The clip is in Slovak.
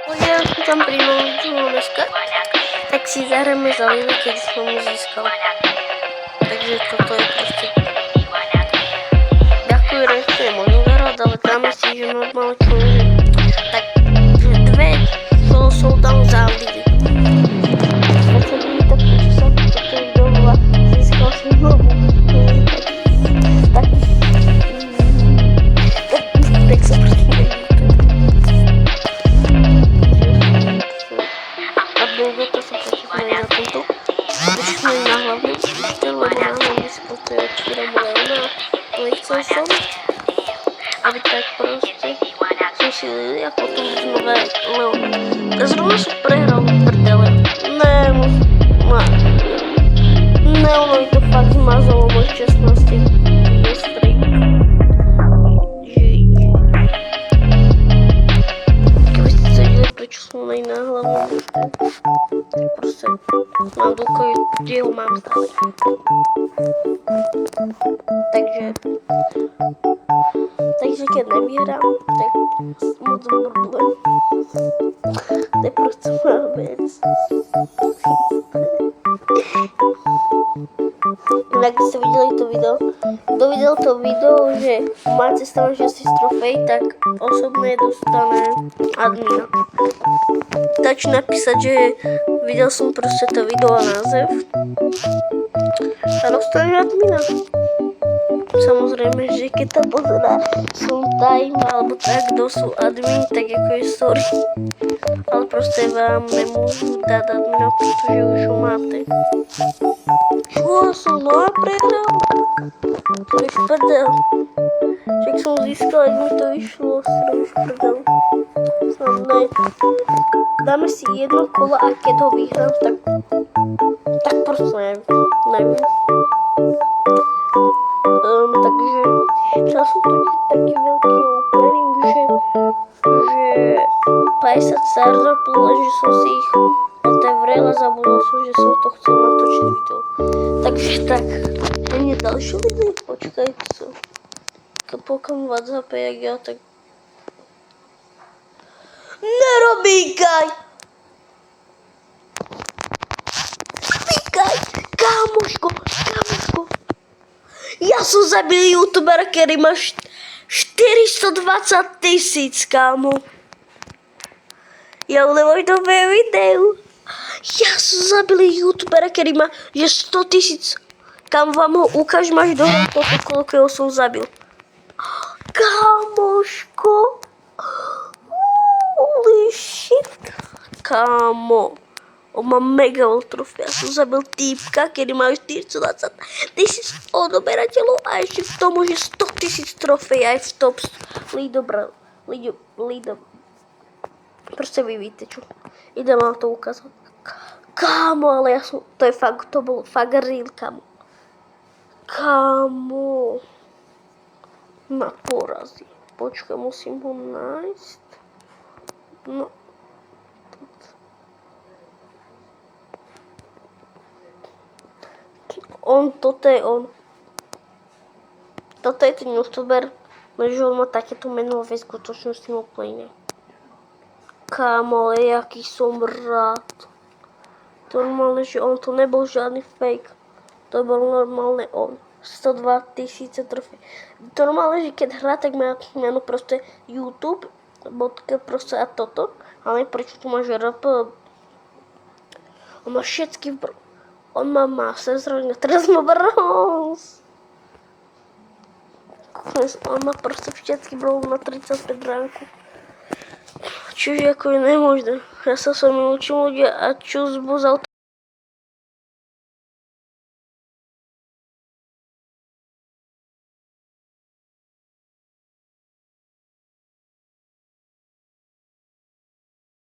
Ja tam príjmem dneska, tak si zahráme za Lily, keď som ju získal. Takže toto je proste... Ľahkú reakciu je možno zahrať, ale dáme si, že normálne čo je, tak dve solo showdown za Lily. Keď sa vidí tak, čo sa toto je dovolá, získal som novú. Tak sa proste nevidí. A dlho to sa prečísme na tomto. Prečísme na hlavnom číšte, lebo na hlavnom si proste otvíram Leona. Nechcel som, aby tak proste som si Lily a potom znova Leona. A zrovna som prehral prdele. Ne, ono mi to fakt zmazalo môj 16. streak. Keby ste sa videli, prečo som na hlavnom číšte. Proste mám dlhkový diel, mám stále. Takže keď nevyhrám, tak moc problém. To je proste moja vec. Inak ste videli to video, kto videl to video, že máte stále 6 trofej, tak osobne dostane admina. Stačí napísať, že videl som proste to video a název a dostane admina. Samozrejme, že keď to pozerá som time alebo tak, kto sú admin, tak ako je sorry. Ale proste vám nemôžu dať admina, pretože už ho máte. Čo som znova prehral? To je šprdel. Však som získal, ak mi to vyšlo, to je šprdel. Dáme si jedno kolo a keď ho vyhrám, tak proste neviem. Takže chcel som to taký veľký opening, že 50 sa zaplo, že som si ich otevrel a zabudol som, že som to chcel natočiť video. Takže tak, nie ďalšie video, počkajte sa. Pokiaľ WhatsApp, jak ja, tak... Nerobíkaj! Nerobíkaj! Kámoško! Ja som zabil youtubera, ktorý má 420 000, kámo. Ja ulevoň to videu. Ja som zabil youtubera, ktorý má 100 000. Kam vám ho ukážem až do toto, koľko som zabil. Kámoško. Holy shit. Kámo. On má mega trofej. Ja som zabil týpka, kedy má 420 000 odoberateľov a ešte v tomu, že 100 000 trofej aj v top. Lido. Proste vy víte čo. Idem vám to ukázať. Kámo, ale ja som... To bolo fakt real, kámo. Kámo. Na porazi. Počkaj, musím ho nájsť. No. Toto je on. Toto je ten youtuber, že on má takéto meno ve skutočnosti úplne. Kámo, ale jaký som rád. To normálne, že on to nebol žiadny fake. To bol normálne on. 102 000 trofej. To normálne, že keď hrá, tak má meno proste YouTube, bodka proste a toto. Ale prečo tu máš RP? On má všetky... On má Master zrovna, teraz má bronz. On má proste všetky bronz na 35 ránku. Čiže ako je nemožné. Ja sa som učil ľudia a čo zbuzal